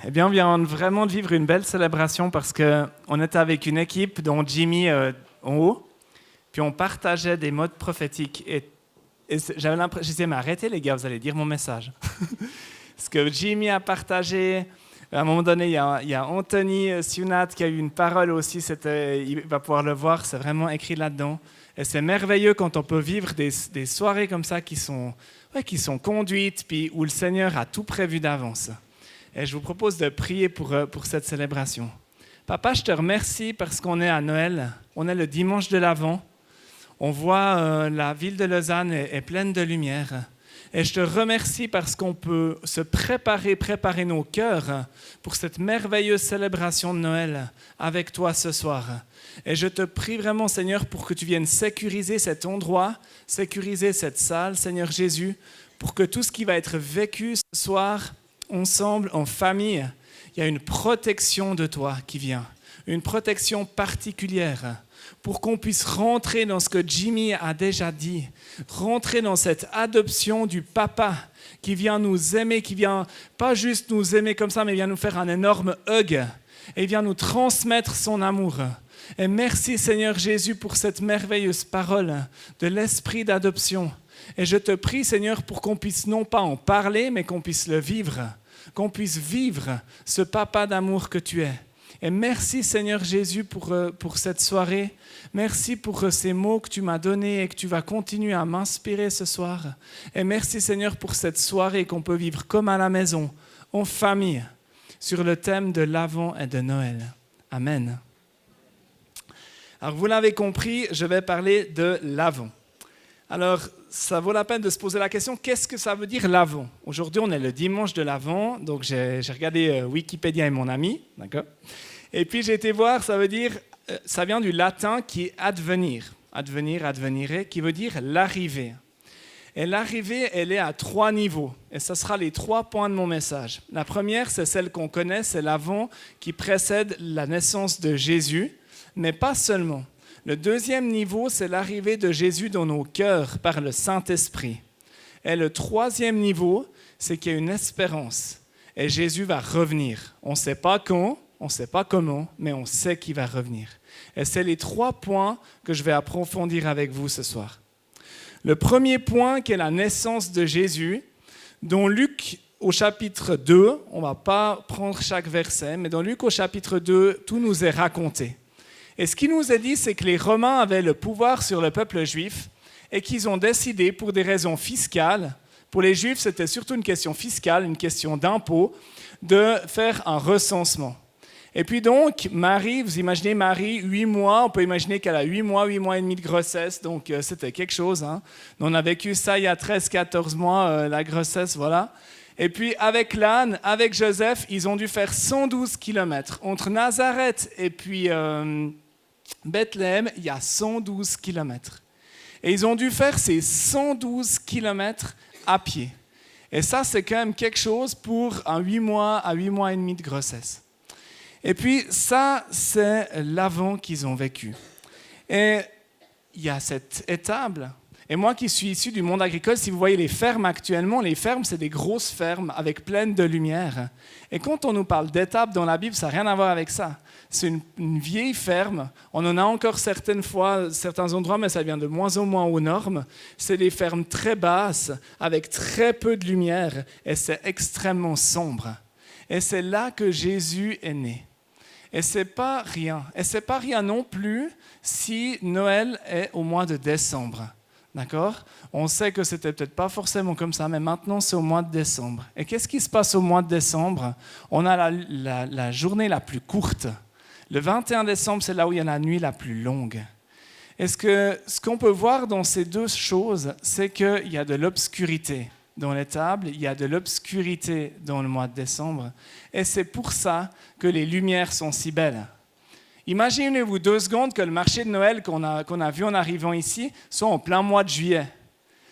Eh bien, on vient vraiment de vivre une belle célébration parce qu'on était avec une équipe dont Jimmy en haut, puis on partageait des mots prophétiques. Et j'avais l'impression, je disais, mais arrêtez les gars, vous allez dire mon message. Ce que Jimmy a partagé, à un moment donné, il y a Anthony Sionat qui a eu une parole aussi, il va pouvoir le voir, c'est vraiment écrit là-dedans. Et c'est merveilleux quand on peut vivre des soirées comme ça qui sont conduites, puis où le Seigneur a tout prévu d'avance. Et je vous propose de prier pour cette célébration. Papa, je te remercie parce qu'on est à Noël, on est le dimanche de l'Avent. On voit la ville de Lausanne est pleine de lumière. Et je te remercie parce qu'on peut se préparer nos cœurs pour cette merveilleuse célébration de Noël avec toi ce soir. Et je te prie vraiment, Seigneur, pour que tu viennes sécuriser cet endroit, sécuriser cette salle, Seigneur Jésus, pour que tout ce qui va être vécu ce soir, ensemble, en famille, il y a une protection de toi qui vient, une protection particulière pour qu'on puisse rentrer dans ce que Jimmy a déjà dit, rentrer dans cette adoption du papa qui vient nous aimer, qui vient pas juste nous aimer comme ça, mais vient nous faire un énorme hug et vient nous transmettre son amour. Et merci Seigneur Jésus pour cette merveilleuse parole de l'esprit d'adoption. Et je te prie Seigneur pour qu'on puisse non pas en parler, mais qu'on puisse le vivre. Qu'on puisse vivre ce papa d'amour que tu es. Et merci Seigneur Jésus pour cette soirée. Merci pour ces mots que tu m'as donnés et que tu vas continuer à m'inspirer ce soir. Et merci Seigneur pour cette soirée qu'on peut vivre comme à la maison, en famille, sur le thème de l'Avent et de Noël. Amen. Alors vous l'avez compris, je vais parler de l'Avent. Alors, ça vaut la peine de se poser la question, qu'est-ce que ça veut dire l'Avent ? Aujourd'hui, on est le dimanche de l'Avent, donc j'ai regardé Wikipédia et mon ami, d'accord ? Et puis j'ai été voir, ça vient du latin qui est advenir, advenire, qui veut dire l'arrivée. Et l'arrivée, elle est à 3 niveaux, et ce sera les 3 points de mon message. La première, c'est celle qu'on connaît, c'est l'Avent qui précède la naissance de Jésus, mais pas seulement. Le deuxième niveau, c'est l'arrivée de Jésus dans nos cœurs par le Saint-Esprit. Et le troisième niveau, c'est qu'il y a une espérance. Et Jésus va revenir. On ne sait pas quand, on ne sait pas comment, mais on sait qu'il va revenir. Et c'est les 3 points que je vais approfondir avec vous ce soir. Le premier point, qui est la naissance de Jésus, dont Luc au chapitre 2, on ne va pas prendre chaque verset, mais dans Luc au chapitre 2, tout nous est raconté. Et ce qui nous est dit, c'est que les Romains avaient le pouvoir sur le peuple juif et qu'ils ont décidé, pour des raisons fiscales, pour les Juifs, c'était surtout une question fiscale, une question d'impôt, de faire un recensement. Et puis donc, Marie, vous imaginez Marie, 8 mois, on peut imaginer qu'elle a 8 mois et demi de grossesse, donc c'était quelque chose. Hein. On a vécu ça il y a 13-14 mois, la grossesse, voilà. Et puis avec l'âne, avec Joseph, ils ont dû faire 112 km. Entre Nazareth et puis Bethléem, il y a 112 km. Et ils ont dû faire ces 112 km à pied. Et ça, c'est quand même quelque chose pour un 8 mois à 8 mois et demi de grossesse. Et puis ça, c'est l'Avent qu'ils ont vécu. Et il y a cette étable. Et moi qui suis issu du monde agricole, si vous voyez les fermes actuellement, les fermes, c'est des grosses fermes avec pleine de lumière. Et quand on nous parle d'étapes dans la Bible, ça n'a rien à voir avec ça. C'est une vieille ferme. On en a encore certaines fois, certains endroits, mais ça vient de moins en moins aux normes. C'est des fermes très basses, avec très peu de lumière, et c'est extrêmement sombre. Et c'est là que Jésus est né. Et c'est pas rien. Et c'est pas rien non plus si Noël est au mois de décembre. D'accord ? On sait que c'était peut-être pas forcément comme ça, mais maintenant c'est au mois de décembre. Et qu'est-ce qui se passe au mois de décembre ? On a la journée la plus courte. Le 21 décembre, c'est là où il y a la nuit la plus longue. Et ce qu'on peut voir dans ces deux choses, c'est qu'il y a de l'obscurité dans les tables, il y a de l'obscurité dans le mois de décembre. Et c'est pour ça que les lumières sont si belles. Imaginez-vous 2 secondes que le marché de Noël qu'on a vu en arrivant ici soit en plein mois de juillet.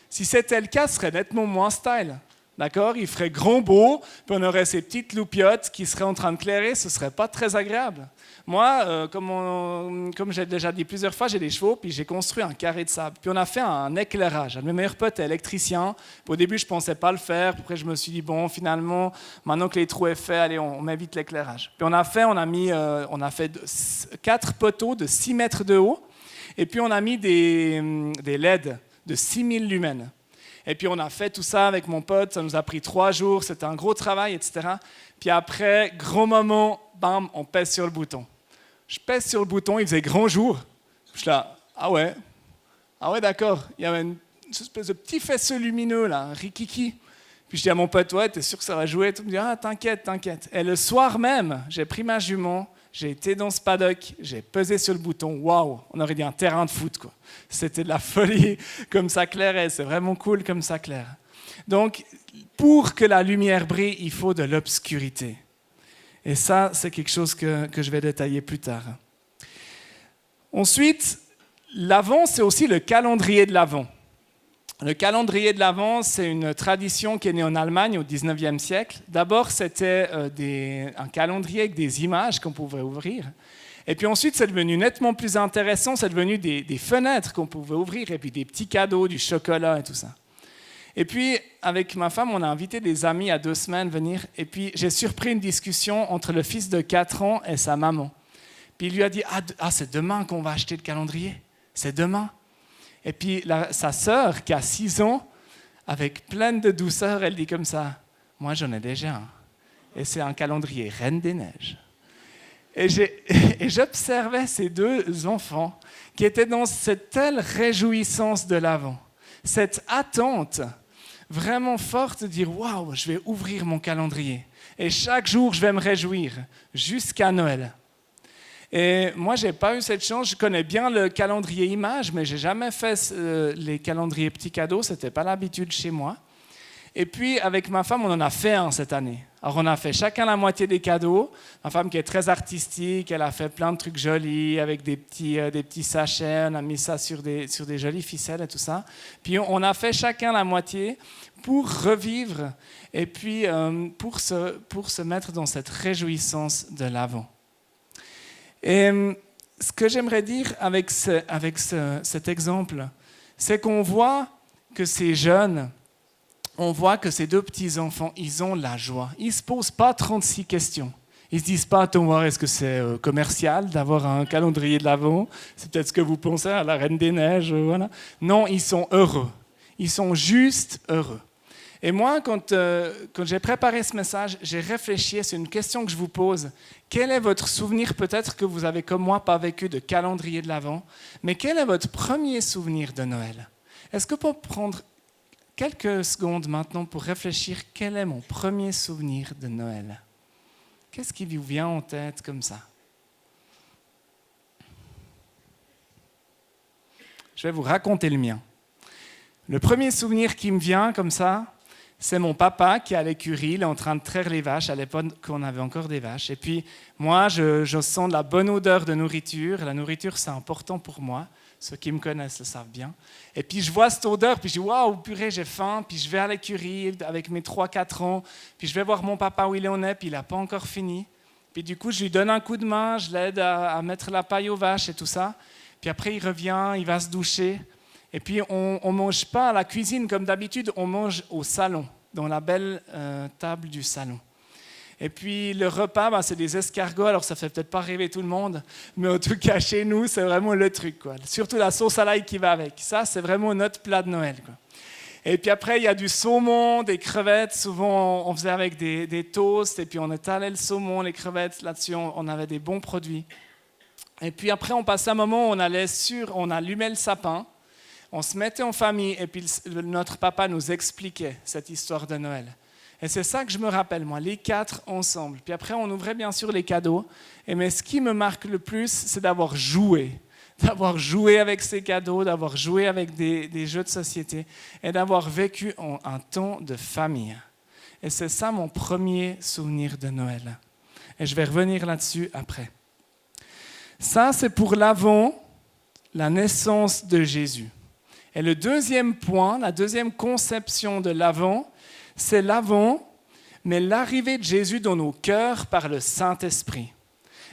Si c'était le cas, ce serait nettement moins style. D'accord? Il ferait grand beau, puis on aurait ces petites loupiottes qui seraient en train de clairer, ce ne serait pas très agréable. Moi, comme j'ai déjà dit plusieurs fois, j'ai des chevaux, puis j'ai construit un carré de sable. Puis on a fait un éclairage. Un de mes meilleurs potes est électricien. Puis au début, je ne pensais pas le faire. Puis après, je me suis dit, bon, finalement, maintenant que les trous sont faits, allez, on met vite l'éclairage. Puis on a fait 4 poteaux de 6 mètres de haut. Et puis on a mis des LED de 6000 lumens. Et puis on a fait tout ça avec mon pote, ça nous a pris 3 jours, c'était un gros travail, etc. Puis après, gros moment, bam, on pèse sur le bouton. Je pèse sur le bouton, il faisait grand jour. Je suis là, ah ouais d'accord. Il y avait une espèce de petit faisceau lumineux là, un rikiki. Puis je dis à mon pote, ouais, t'es sûr que ça va jouer? Il me dit, ah t'inquiète. Et le soir même, j'ai pris ma jument, j'ai été dans ce paddock, j'ai pesé sur le bouton, waouh, on aurait dit un terrain de foot, quoi. C'était de la folie, comme ça clairait, c'est vraiment cool comme ça claire. Donc, pour que la lumière brille, il faut de l'obscurité. Et ça, c'est quelque chose que je vais détailler plus tard. Ensuite, l'Avent, c'est aussi le calendrier de l'Avent. Le calendrier de l'Avent, c'est une tradition qui est née en Allemagne au 19e siècle. D'abord, c'était un calendrier avec des images qu'on pouvait ouvrir. Et puis ensuite, c'est devenu nettement plus intéressant, c'est devenu des fenêtres qu'on pouvait ouvrir, et puis des petits cadeaux, du chocolat et tout ça. Et puis, avec ma femme, on a invité des amis il y a 2 semaines venir, et puis j'ai surpris une discussion entre le fils de 4 ans et sa maman. Puis il lui a dit, c'est demain qu'on va acheter le calendrier, c'est demain. Et puis sa sœur, qui a 6 ans, avec plein de douceur, elle dit comme ça, moi j'en ai déjà un, et c'est un calendrier Reine des Neiges. Et j'observais ces 2 enfants qui étaient dans cette telle réjouissance de l'Avent, cette attente vraiment forte de dire « Waouh, je vais ouvrir mon calendrier et chaque jour je vais me réjouir jusqu'à Noël ». Et moi, je n'ai pas eu cette chance. Je connais bien le calendrier image, mais je n'ai jamais fait les calendriers petits cadeaux. Ce n'était pas l'habitude chez moi. Et puis, avec ma femme, on en a fait un cette année. Alors, on a fait chacun la moitié des cadeaux. Ma femme qui est très artistique, elle a fait plein de trucs jolis avec des petits sachets. On a mis ça sur des jolies ficelles et tout ça. Puis, on a fait chacun la moitié pour revivre et puis pour se mettre dans cette réjouissance de l'Avent. Et ce que j'aimerais dire avec cet exemple, c'est qu'on voit que ces jeunes, on voit que ces 2 petits-enfants, ils ont la joie. Ils ne se posent pas 36 questions. Ils ne se disent pas, attends voir, est-ce que c'est commercial d'avoir un calendrier de l'Avent? C'est peut-être ce que vous pensez à la Reine des Neiges. Voilà. Non, ils sont heureux. Ils sont juste heureux. Et moi, quand j'ai préparé ce message, j'ai réfléchi, c'est une question que je vous pose. Quel est votre souvenir, peut-être que vous avez comme moi pas vécu de calendrier de l'Avent, mais quel est votre premier souvenir de Noël? Est-ce que pour prendre quelques secondes maintenant pour réfléchir, quel est mon premier souvenir de Noël? Qu'est-ce qui vous vient en tête comme ça? Je vais vous raconter le mien. Le premier souvenir qui me vient comme ça, c'est mon papa qui est à l'écurie, il est en train de traire les vaches. À l'époque, on avait encore des vaches. Et puis, moi, je sens de la bonne odeur de nourriture. La nourriture, c'est important pour moi. Ceux qui me connaissent le savent bien. Et puis, je vois cette odeur, puis je dis « Waouh, purée, j'ai faim ». Puis, je vais à l'écurie avec mes 3-4 ans. Puis, je vais voir mon papa où il en est, puis il n'a pas encore fini. Puis, du coup, je lui donne un coup de main, je l'aide à mettre la paille aux vaches et tout ça. Puis après, il revient, il va se doucher. Et puis, on ne mange pas à la cuisine comme d'habitude, on mange au salon, dans la belle table du salon. Et puis, le repas, c'est des escargots. Alors, ça ne fait peut-être pas rêver tout le monde, mais en tout cas, chez nous, c'est vraiment le truc, quoi. Surtout la sauce à l'ail qui va avec. Ça, c'est vraiment notre plat de Noël, quoi. Et puis après, il y a du saumon, des crevettes. Souvent, on faisait avec des toasts. Et puis, on étalait le saumon, les crevettes. Là-dessus, on avait des bons produits. Et puis après, on passait un moment où on allumait le sapin. On se mettait en famille et puis notre papa nous expliquait cette histoire de Noël. Et c'est ça que je me rappelle, moi, les 4 ensemble. Puis après, on ouvrait bien sûr les cadeaux. Mais ce qui me marque le plus, c'est d'avoir joué avec ces cadeaux, d'avoir joué avec des jeux de société et d'avoir vécu un temps de famille. Et c'est ça mon premier souvenir de Noël. Et je vais revenir là-dessus après. Ça, c'est pour l'Avent, la naissance de Jésus. Et le deuxième point, la deuxième conception de l'Avent, c'est l'avant, mais l'arrivée de Jésus dans nos cœurs par le Saint-Esprit.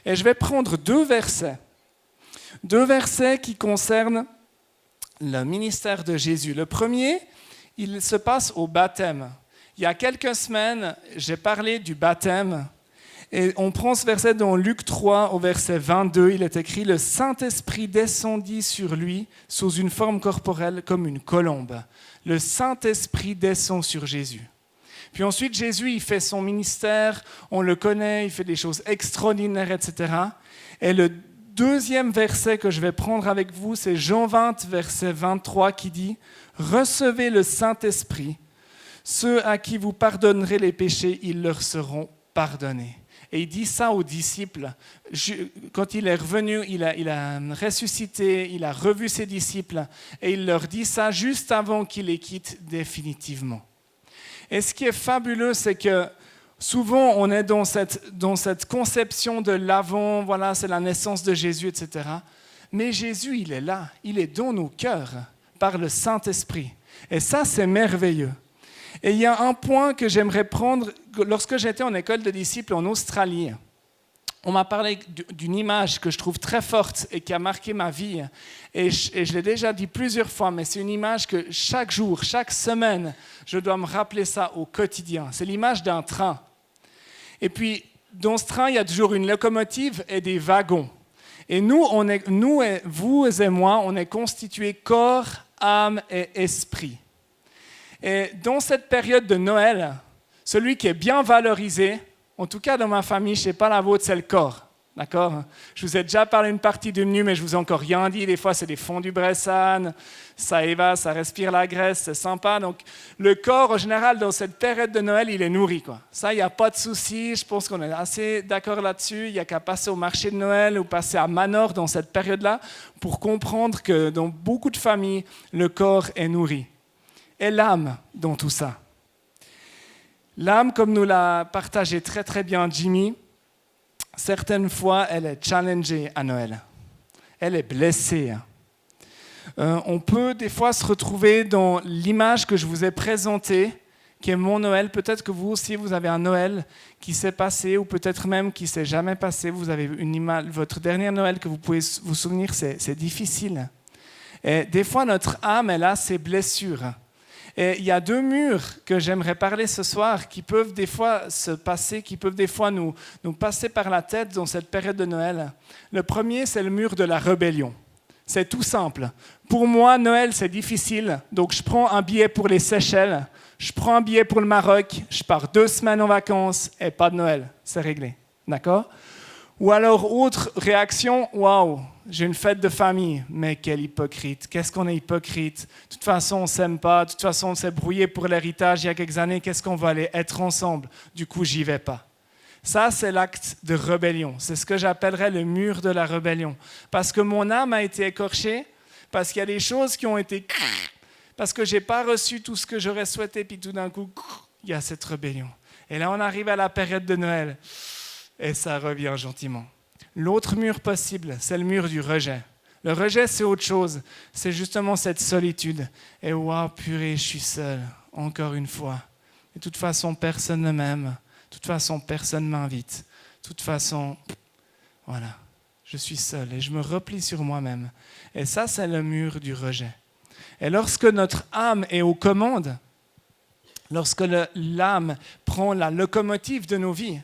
Et je vais prendre deux versets qui concernent le ministère de Jésus. Le premier, il se passe au baptême. Il y a quelques semaines, j'ai parlé du baptême. Et on prend ce verset dans Luc 3 au verset 22, il est écrit « Le Saint-Esprit descendit sur lui sous une forme corporelle comme une colombe. Le Saint-Esprit descend sur Jésus. » Puis ensuite, Jésus, il fait son ministère, on le connaît, il fait des choses extraordinaires, etc. Et le deuxième verset que je vais prendre avec vous, c'est Jean 20, verset 23, qui dit « Recevez le Saint-Esprit, ceux à qui vous pardonnerez les péchés, ils leur seront pardonnés. » Et il dit ça aux disciples. Quand il est revenu, il a ressuscité, il a revu ses disciples, et il leur dit ça juste avant qu'il les quitte définitivement. Et ce qui est fabuleux, c'est que souvent on est dans cette conception de l'avant, voilà, c'est la naissance de Jésus, etc. Mais Jésus, il est là, il est dans nos cœurs par le Saint-Esprit. Et ça, c'est merveilleux. Et il y a un point que j'aimerais prendre. Lorsque j'étais en école de disciples en Australie, on m'a parlé d'une image que je trouve très forte et qui a marqué ma vie. Et je l'ai déjà dit plusieurs fois, mais c'est une image que chaque jour, chaque semaine, je dois me rappeler ça au quotidien. C'est l'image d'un train. Et puis, dans ce train, il y a toujours une locomotive et des wagons. Et nous, vous et moi, on est constitués corps, âme et esprit. Et dans cette période de Noël, celui qui est bien valorisé, en tout cas dans ma famille, je ne sais pas la vôtre, c'est le corps. D'accord ? Je vous ai déjà parlé d'une partie du menu, mais je ne vous ai encore rien dit. Des fois, c'est des fondus Bressane, ça y va, ça respire la graisse, c'est sympa. Donc, le corps, en général, dans cette période de Noël, il est nourri, quoi. Ça, il n'y a pas de souci. Je pense qu'on est assez d'accord là-dessus. Il n'y a qu'à passer au marché de Noël ou passer à Manor dans cette période-là pour comprendre que dans beaucoup de familles, le corps est nourri. Et l'âme dans tout ça. L'âme, comme nous l'a partagé très très bien Jimmy, certaines fois, elle est challengée à Noël. Elle est blessée. On peut des fois se retrouver dans l'image que je vous ai présentée, qui est mon Noël. Peut-être que vous aussi, vous avez un Noël qui s'est passé, ou peut-être même qui ne s'est jamais passé. Vous avez une image, votre dernier Noël que vous pouvez vous souvenir, c'est difficile. Et des fois, notre âme, elle a ses blessures. Et il y a deux murs que j'aimerais parler ce soir qui peuvent des fois se passer, qui peuvent des fois nous passer par la tête dans cette période de Noël. Le premier, c'est le mur de la rébellion. C'est tout simple. Pour moi, Noël, c'est difficile. Donc, je prends un billet pour les Seychelles, je prends un billet pour le Maroc, je pars 2 semaines en vacances et pas de Noël. C'est réglé. D'accord ? Ou alors, autre réaction, waouh, j'ai une fête de famille, mais quel hypocrite, qu'est-ce qu'on est hypocrite, de toute façon on ne s'aime pas, de toute façon on s'est brouillé pour l'héritage il y a quelques années, qu'est-ce qu'on va aller être ensemble, du coup j'y vais pas. Ça c'est l'acte de rébellion, c'est ce que j'appellerais le mur de la rébellion, parce que mon âme a été écorchée, parce qu'il y a des choses qui ont été, parce que j'ai pas reçu tout ce que j'aurais souhaité, puis tout d'un coup, il y a cette rébellion. Et là on arrive à la période de Noël, et ça revient gentiment. L'autre mur possible, c'est le mur du rejet. Le rejet, c'est autre chose. C'est justement cette solitude. Et waouh, purée, je suis seul, encore une fois. Et de toute façon, personne ne m'aime. De toute façon, personne ne m'invite. De toute façon, voilà, je suis seul et je me replie sur moi-même. Et ça, c'est le mur du rejet. Et lorsque notre âme est aux commandes, lorsque l'âme prend la locomotive de nos vies,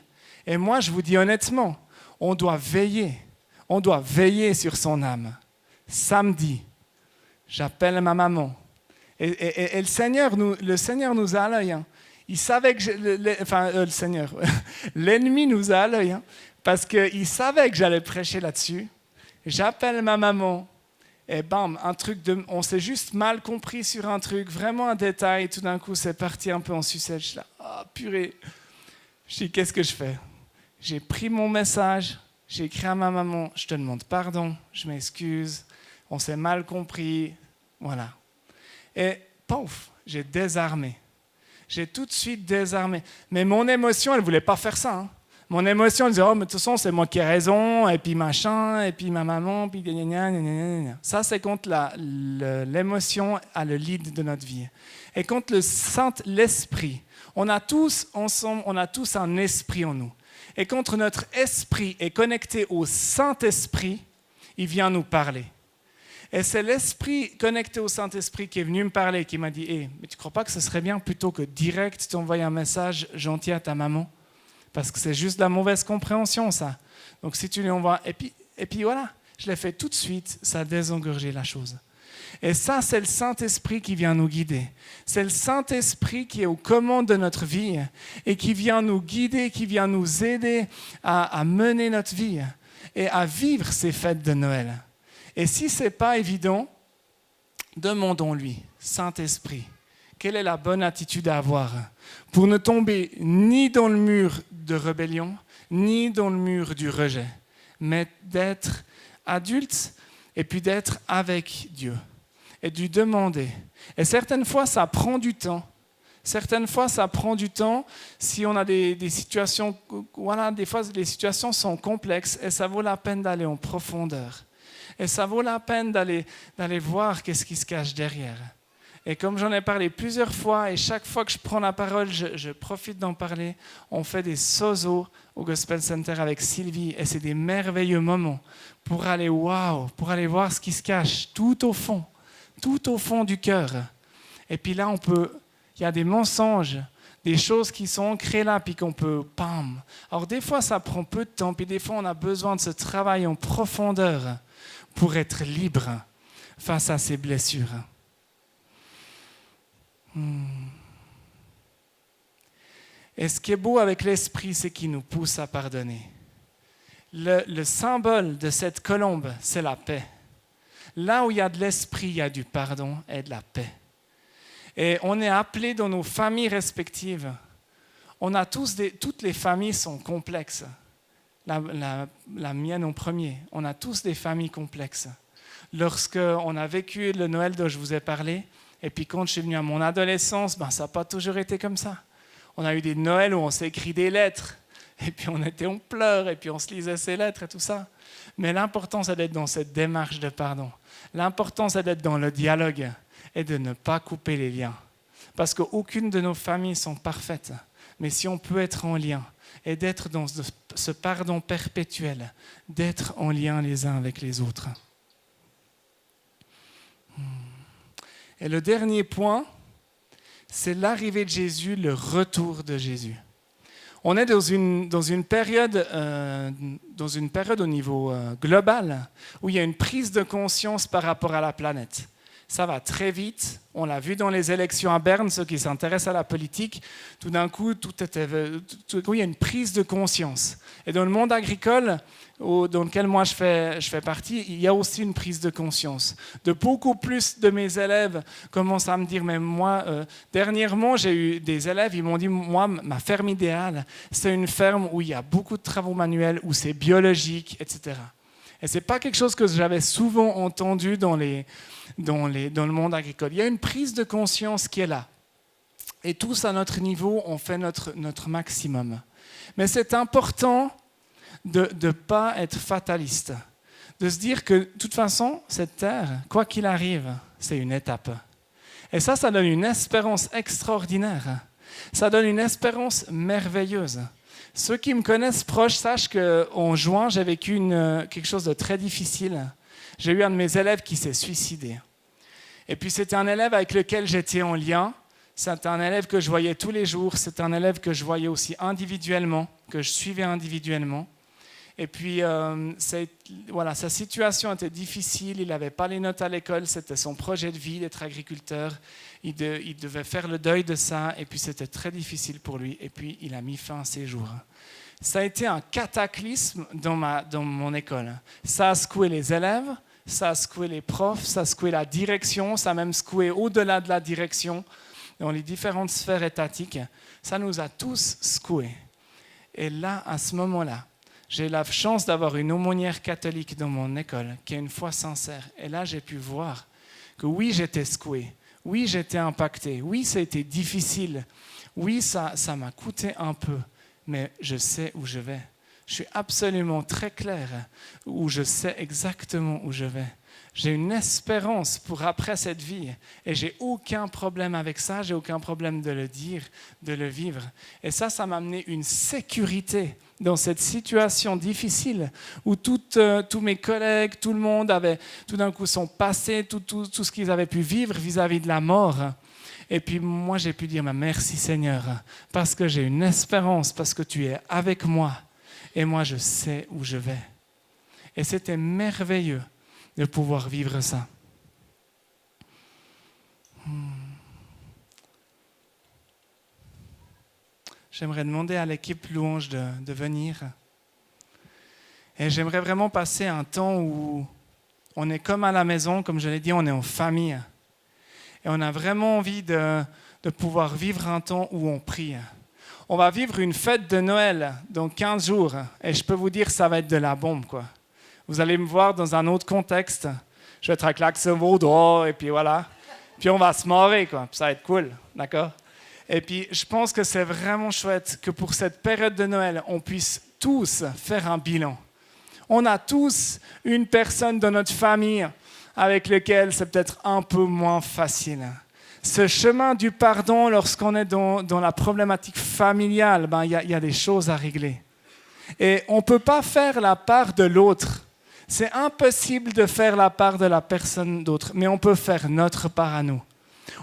et moi, je vous dis honnêtement, on doit veiller sur son âme. Samedi, j'appelle ma maman. Et le Seigneur nous a à l'œil. Hein. Il savait que l'ennemi nous a à l'œil, hein, parce qu'il savait que j'allais prêcher là-dessus. J'appelle ma maman. Et bam, on s'est juste mal compris sur un truc, vraiment un détail. Tout d'un coup, c'est parti un peu en sucette. Je suis là, ah purée. Je dis, qu'est-ce que je fais ? J'ai pris mon message, j'ai écrit à ma maman, je te demande pardon, je m'excuse, on s'est mal compris, voilà. Et pouf, j'ai désarmé. J'ai tout de suite désarmé. Mais mon émotion, elle ne voulait pas faire ça. Hein. Mon émotion, elle disait, oh, mais de toute façon, c'est moi qui ai raison, et puis machin, et puis ma maman, puis gna gna gna gna gna. Ça, c'est quand l'émotion a le lead de notre vie. Et quand l'Esprit, On a tous ensemble, on a tous un esprit en nous. Et quand notre esprit est connecté au Saint-Esprit, il vient nous parler. Et c'est l'esprit connecté au Saint-Esprit qui est venu me parler, qui m'a dit hey, mais tu ne crois pas que ce serait bien plutôt que direct t'envoyer un message gentil à ta maman? Parce que c'est juste de la mauvaise compréhension, ça. Donc si tu lui envoies... Et puis voilà, je l'ai fait tout de suite, ça a désengorgé la chose. Et ça, c'est le Saint-Esprit qui vient nous guider. C'est le Saint-Esprit qui est aux commandes de notre vie et qui vient nous guider, qui vient nous aider à mener notre vie et à vivre ces fêtes de Noël. Et si ce n'est pas évident, demandons-lui, Saint-Esprit, quelle est la bonne attitude à avoir pour ne tomber ni dans le mur de rébellion, ni dans le mur du rejet, mais d'être adulte et puis d'être avec Dieu et de lui demander. Et certaines fois, ça prend du temps. Certaines fois, ça prend du temps si on a des situations, voilà, des fois, les situations sont complexes et ça vaut la peine d'aller en profondeur. Et ça vaut la peine d'aller voir qu'est-ce qui se cache derrière. Et comme j'en ai parlé plusieurs fois, et chaque fois que je prends la parole, je profite d'en parler, on fait des sozos au Gospel Center avec Sylvie, et c'est des merveilleux moments pour aller voir ce qui se cache tout au fond du cœur. Et puis là, il y a des mensonges, des choses qui sont ancrées là, puis qu'on peut, pam. Alors des fois, ça prend peu de temps, puis des fois, on a besoin de ce travail en profondeur pour être libre face à ces blessures. Et ce qui est beau avec l'esprit, c'est qu'il nous pousse à pardonner. Le symbole de cette colombe, c'est la paix. Là où il y a de l'esprit, il y a du pardon et de la paix. Et on est appelés dans nos familles respectives. Toutes les familles sont complexes. La mienne en premier. On a tous des familles complexes. Lorsqu'on a vécu le Noël dont je vous ai parlé, et puis quand je suis venu à mon adolescence, ça n'a pas toujours été comme ça. On a eu des Noëls où on s'est écrit des lettres, et puis on était en pleurs, et puis on se lisait ces lettres et tout ça. Mais l'important, c'est d'être dans cette démarche de pardon. L'important, c'est d'être dans le dialogue et de ne pas couper les liens. Parce qu'aucune de nos familles ne sont parfaites. Mais si on peut être en lien et d'être dans ce pardon perpétuel, d'être en lien les uns avec les autres. Et le dernier point, c'est l'arrivée de Jésus, le retour de Jésus. On est dans une période au niveau global où il y a une prise de conscience par rapport à la planète. Ça va très vite. On l'a vu dans les élections à Berne, ceux qui s'intéressent à la politique. Tout d'un coup, il y a une prise de conscience. Et dans le monde agricole, dans lequel moi je fais partie, il y a aussi une prise de conscience. De beaucoup plus de mes élèves commencent à me dire, mais moi, dernièrement, j'ai eu des élèves, ils m'ont dit, moi, ma ferme idéale, c'est une ferme où il y a beaucoup de travaux manuels, où c'est biologique, etc. Et ce n'est pas quelque chose que j'avais souvent entendu dans le monde agricole. Il y a une prise de conscience qui est là. Et tous, à notre niveau, on fait notre maximum. Mais c'est important de ne pas être fataliste. De se dire que, de toute façon, cette terre, quoi qu'il arrive, c'est une étape. Et ça donne une espérance extraordinaire. Ça donne une espérance merveilleuse. Ceux qui me connaissent proche sachent qu'en juin, j'ai vécu quelque chose de très difficile. J'ai eu un de mes élèves qui s'est suicidé. Et puis c'était un élève avec lequel j'étais en lien. C'était un élève que je voyais tous les jours. C'était un élève que je voyais aussi individuellement, que je suivais individuellement. Et puis, sa situation était difficile. Il n'avait pas les notes à l'école. C'était son projet de vie d'être agriculteur. Il devait faire le deuil de ça. Et puis, c'était très difficile pour lui. Et puis, il a mis fin à ses jours. Ça a été un cataclysme dans mon école. Ça a secoué les élèves, ça a secoué les profs, ça a secoué la direction, ça a même secoué au-delà de la direction, dans les différentes sphères étatiques. Ça nous a tous secoués. Et là, à ce moment-là, j'ai la chance d'avoir une aumônière catholique dans mon école qui a une foi sincère. Et là, j'ai pu voir que oui, j'étais secoué. Oui, j'étais impacté. Oui, ça a été difficile. Oui, ça m'a coûté un peu. Mais je sais où je vais. Je suis absolument très clair où je sais exactement où je vais. J'ai une espérance pour après cette vie et j'ai aucun problème avec ça, j'ai aucun problème de le dire, de le vivre. Et ça m'a amené une sécurité dans cette situation difficile où tous mes collègues, tout le monde avait tout d'un coup son passé, tout ce qu'ils avaient pu vivre vis-à-vis de la mort. Et puis moi, j'ai pu dire merci Seigneur, parce que j'ai une espérance, parce que tu es avec moi et moi, je sais où je vais. Et c'était merveilleux de pouvoir vivre ça. J'aimerais demander à l'équipe louange de venir. Et j'aimerais vraiment passer un temps où on est comme à la maison, comme je l'ai dit, on est en famille. Et on a vraiment envie de pouvoir vivre un temps où on prie. On va vivre une fête de Noël dans 15 jours. Et je peux vous dire, ça va être de la bombe, quoi. Vous allez me voir dans un autre contexte. Je vais être avec l'accent vaudois, et puis voilà. Puis on va se marrer, quoi. Ça va être cool, d'accord? Et puis je pense que c'est vraiment chouette que pour cette période de Noël, on puisse tous faire un bilan. On a tous une personne dans notre famille avec laquelle c'est peut-être un peu moins facile. Ce chemin du pardon, lorsqu'on est dans la problématique familiale, il y a des choses à régler. Et on ne peut pas faire la part de l'autre. C'est impossible de faire la part de la personne d'autre, mais on peut faire notre part à nous.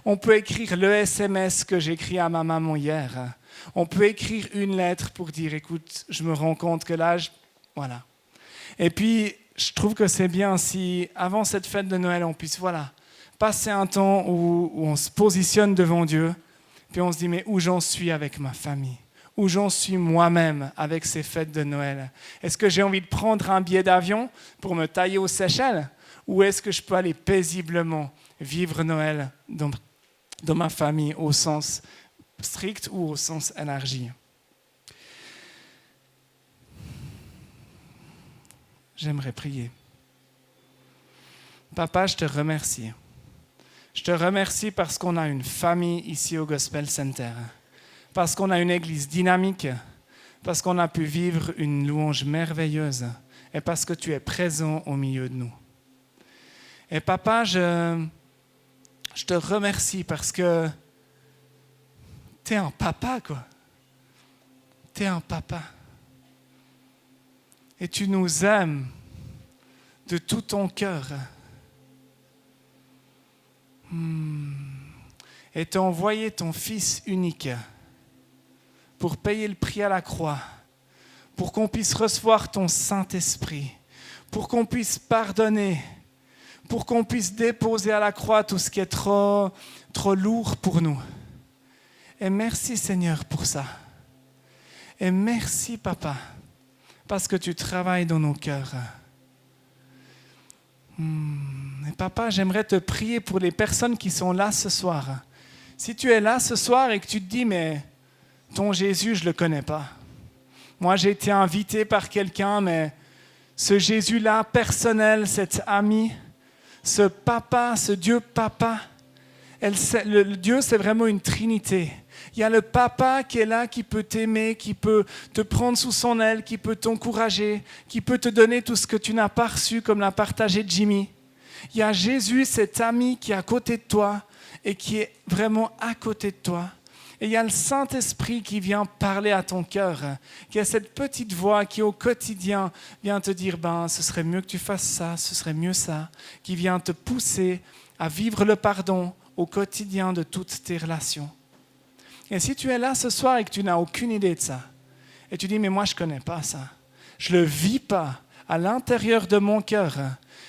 On peut écrire le SMS que j'ai écrit à ma maman hier. On peut écrire une lettre pour dire, écoute, je me rends compte que là, voilà. Et puis, je trouve que c'est bien si, avant cette fête de Noël, on puisse, passer un temps où on se positionne devant Dieu, puis on se dit, mais où j'en suis avec ma famille ? Où j'en suis moi-même avec ces fêtes de Noël? Est-ce que j'ai envie de prendre un billet d'avion pour me tailler aux Seychelles? Ou est-ce que je peux aller paisiblement vivre Noël dans ma famille au sens strict ou au sens élargi? J'aimerais prier. Papa, je te remercie. Je te remercie parce qu'on a une famille ici au Gospel Center. Parce qu'on a une église dynamique, parce qu'on a pu vivre une louange merveilleuse et parce que tu es présent au milieu de nous. Et papa, je te remercie parce que tu es un papa, quoi. Tu es un papa. Et tu nous aimes de tout ton cœur. Et tu as envoyé ton Fils unique pour payer le prix à la croix, pour qu'on puisse recevoir ton Saint-Esprit, pour qu'on puisse pardonner, pour qu'on puisse déposer à la croix tout ce qui est trop lourd pour nous. Et merci Seigneur pour ça. Et merci Papa, parce que tu travailles dans nos cœurs. Et Papa, j'aimerais te prier pour les personnes qui sont là ce soir. Si tu es là ce soir et que tu te dis, mais ton Jésus, je ne le connais pas. Moi, j'ai été invité par quelqu'un, mais ce Jésus-là, personnel, cet ami, ce papa, ce Dieu papa, le Dieu, c'est vraiment une trinité. Il y a le papa qui est là, qui peut t'aimer, qui peut te prendre sous son aile, qui peut t'encourager, qui peut te donner tout ce que tu n'as pas reçu, comme l'a partagé Jimmy. Il y a Jésus, cet ami qui est à côté de toi et qui est vraiment à côté de toi. Et il y a le Saint-Esprit qui vient parler à ton cœur, qui a cette petite voix qui au quotidien vient te dire ce serait mieux que tu fasses ça, ce serait mieux ça, qui vient te pousser à vivre le pardon au quotidien de toutes tes relations. Et si tu es là ce soir et que tu n'as aucune idée de ça, et tu dis mais moi je ne connais pas ça, je ne le vis pas à l'intérieur de mon cœur,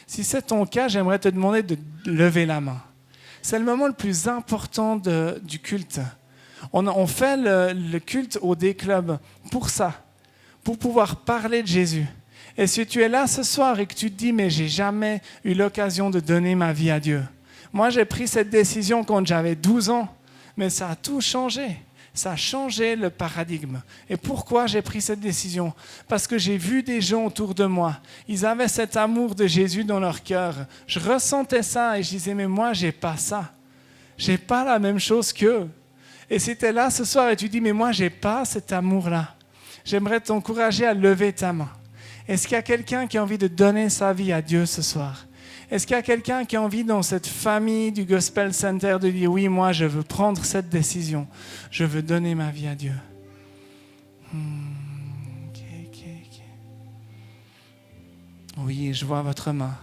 si c'est ton cas, j'aimerais te demander de lever la main. C'est le moment le plus important du culte. On fait le culte au D-Club pour ça, pour pouvoir parler de Jésus. Et si tu es là ce soir et que tu te dis « mais j'ai jamais eu l'occasion de donner ma vie à Dieu ». Moi, j'ai pris cette décision quand j'avais 12 ans, mais ça a tout changé. Ça a changé le paradigme. Et pourquoi j'ai pris cette décision? Parce que j'ai vu des gens autour de moi. Ils avaient cet amour de Jésus dans leur cœur. Je ressentais ça et je disais « mais moi, j'ai pas ça. J'ai pas la même chose qu'eux ». Et si tu es là ce soir et tu dis « mais moi, j'ai pas cet amour-là ». j'aimerais t'encourager à lever ta main. Est-ce qu'il y a quelqu'un qui a envie de donner sa vie à Dieu ce soir? Est-ce qu'il y a quelqu'un qui a envie dans cette famille du Gospel Center de dire oui, moi je veux prendre cette décision, je veux donner ma vie à Dieu? Oui, je vois votre main.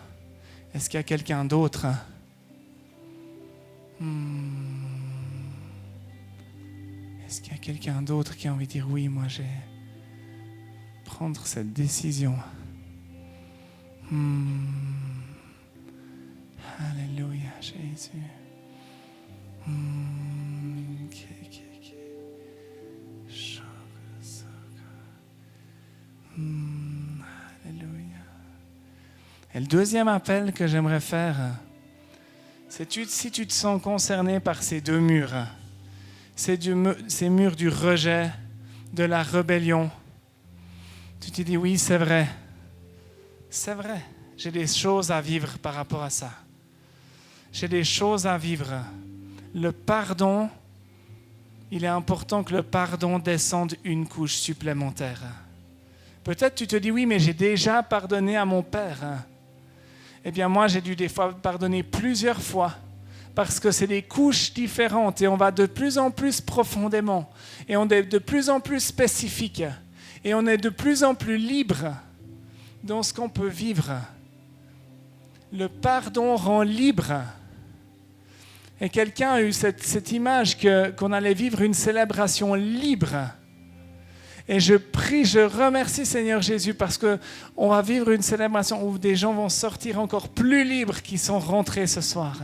Est-ce qu'il y a quelqu'un d'autre? Est-ce qu'il y a quelqu'un d'autre qui a envie de dire oui, moi j'ai prendre cette décision? Alléluia, Jésus. Alléluia. Et le deuxième appel que j'aimerais faire, c'est si tu te sens concerné par ces deux murs, ces murs du rejet, de la rébellion, tu te dis oui, c'est vrai, j'ai des choses à vivre par rapport à ça. J'ai des choses à vivre. Le pardon, il est important que le pardon descende une couche supplémentaire. Peut-être tu te dis oui, mais j'ai déjà pardonné à mon père. Eh bien moi, j'ai dû des fois pardonner plusieurs fois parce que c'est des couches différentes et on va de plus en plus profondément et on est de plus en plus spécifique et on est de plus en plus libre dans ce qu'on peut vivre. Le pardon rend libre. Et quelqu'un a eu cette image qu'on allait vivre une célébration libre. Et je prie, je remercie Seigneur Jésus parce qu'on va vivre une célébration où des gens vont sortir encore plus libres qu'ils sont rentrés ce soir.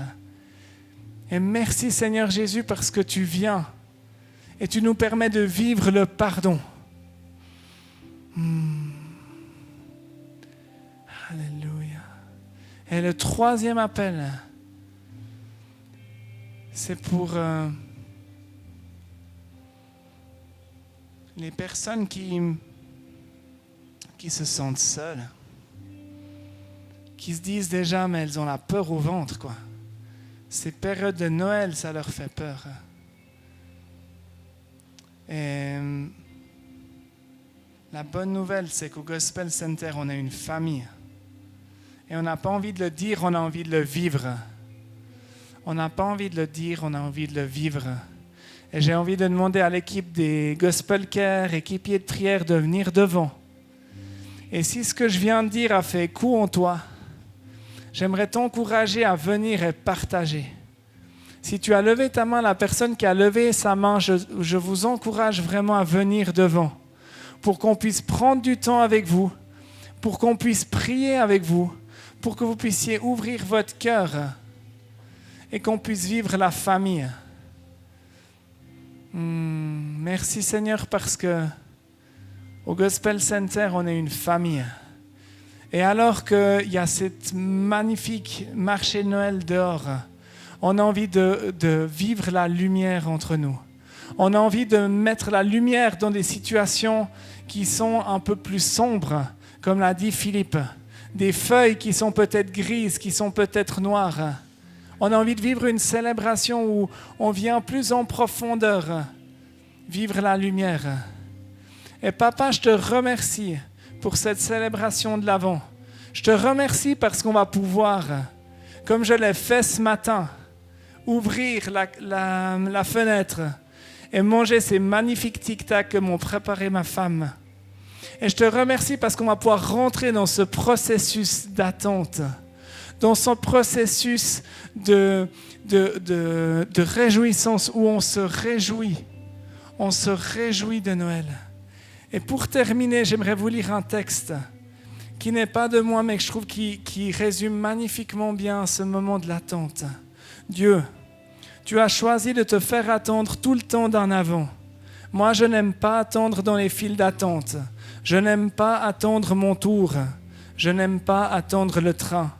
Et merci Seigneur Jésus parce que tu viens et tu nous permets de vivre le pardon. Alléluia. Et le troisième appel, c'est pour les personnes qui se sentent seules, qui se disent déjà, mais elles ont la peur au ventre, quoi. Ces périodes de Noël, ça leur fait peur. Et la bonne nouvelle, c'est qu'au Gospel Center, on est une famille. Et on n'a pas envie de le dire, on a envie de le vivre. On n'a pas envie de le dire, on a envie de le vivre. Et j'ai envie de demander à l'équipe des Gospel Care, équipiers de prière, de venir devant. Et si ce que je viens de dire a fait coup en toi, j'aimerais t'encourager à venir et partager. Si tu as levé ta main, la personne qui a levé sa main, je vous encourage vraiment à venir devant pour qu'on puisse prendre du temps avec vous, pour qu'on puisse prier avec vous, pour que vous puissiez ouvrir votre cœur et qu'on puisse vivre la famille. Merci Seigneur parce que au Gospel Center, on est une famille. Et alors qu'il y a cette magnifique marché de Noël dehors, on a envie de vivre la lumière entre nous. On a envie de mettre la lumière dans des situations qui sont un peu plus sombres, comme l'a dit Philippe. Des feuilles qui sont peut-être grises, qui sont peut-être noires. On a envie de vivre une célébration où on vient plus en profondeur vivre la lumière. Et papa, je te remercie pour cette célébration de l'Avent. Je te remercie parce qu'on va pouvoir, comme je l'ai fait ce matin, ouvrir la fenêtre et manger ces magnifiques tic-tac que m'ont préparé ma femme. Et je te remercie parce qu'on va pouvoir rentrer dans ce processus d'attente, dans ce processus de réjouissance où on se réjouit de Noël. Et pour terminer, j'aimerais vous lire un texte qui n'est pas de moi, mais que je trouve qui résume magnifiquement bien ce moment de l'attente. Dieu, tu as choisi de te faire attendre tout le temps d'un avant. Moi, je n'aime pas attendre dans les files d'attente. Je n'aime pas attendre mon tour. Je n'aime pas attendre le train.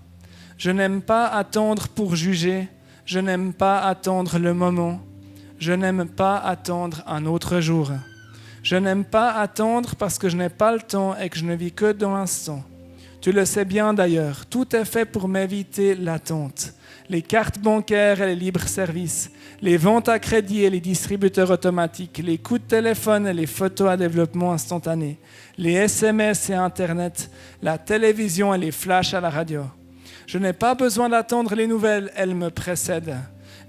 Je n'aime pas attendre pour juger. Je n'aime pas attendre le moment. Je n'aime pas attendre un autre jour. Je n'aime pas attendre parce que je n'ai pas le temps et que je ne vis que dans l'instant. Tu le sais bien d'ailleurs, tout est fait pour m'éviter l'attente. Les cartes bancaires et les libres services, les ventes à crédit et les distributeurs automatiques, les coups de téléphone et les photos à développement instantané, les SMS et Internet, la télévision et les flashs à la radio. Je n'ai pas besoin d'attendre les nouvelles, elles me précèdent.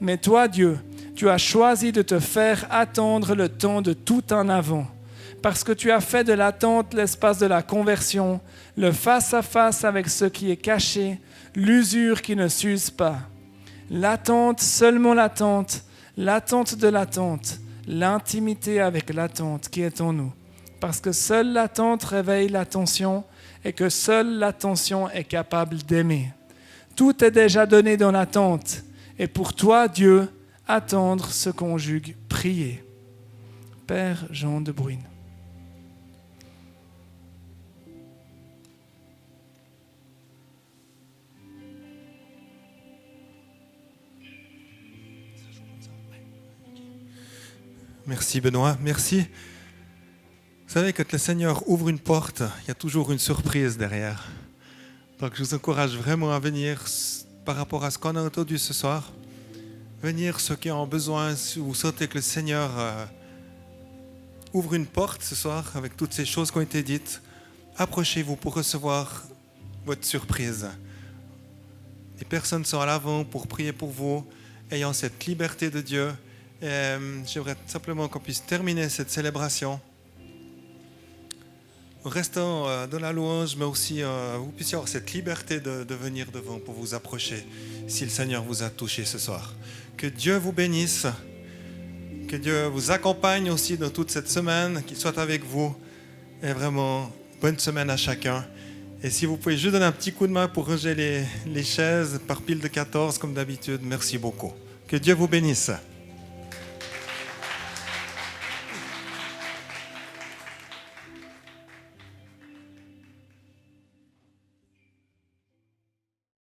Mais toi, Dieu, tu as choisi de te faire attendre le temps de tout en avant. Parce que tu as fait de l'attente l'espace de la conversion, le face-à-face avec ce qui est caché, l'usure qui ne s'use pas. L'attente, seulement l'attente de l'attente, l'intimité avec l'attente qui est en nous. Parce que seule l'attente réveille l'attention et que seule l'attention est capable d'aimer. Tout est déjà donné dans l'attente. Et pour toi, Dieu, attendre se conjugue prier. Père Jean de Bruyne. Merci Benoît, merci. Vous savez, quand le Seigneur ouvre une porte, il y a toujours une surprise derrière. Donc je vous encourage vraiment à venir par rapport à ce qu'on a entendu ce soir. Venir ceux qui ont besoin, si vous sentez que le Seigneur ouvre une porte ce soir avec toutes ces choses qui ont été dites, approchez-vous pour recevoir votre surprise. Les personnes sont à l'avant pour prier pour vous, ayant cette liberté de Dieu. J'aimerais simplement qu'on puisse terminer cette célébration en restant dans la louange, mais aussi vous puissiez avoir cette liberté de venir devant pour vous approcher si le Seigneur vous a touché ce soir. Que Dieu vous bénisse, que Dieu vous accompagne aussi dans toute cette semaine, qu'il soit avec vous, et vraiment bonne semaine à chacun. Et si vous pouvez juste donner un petit coup de main pour ranger les chaises par pile de 14 comme d'habitude, merci beaucoup. Que Dieu vous bénisse.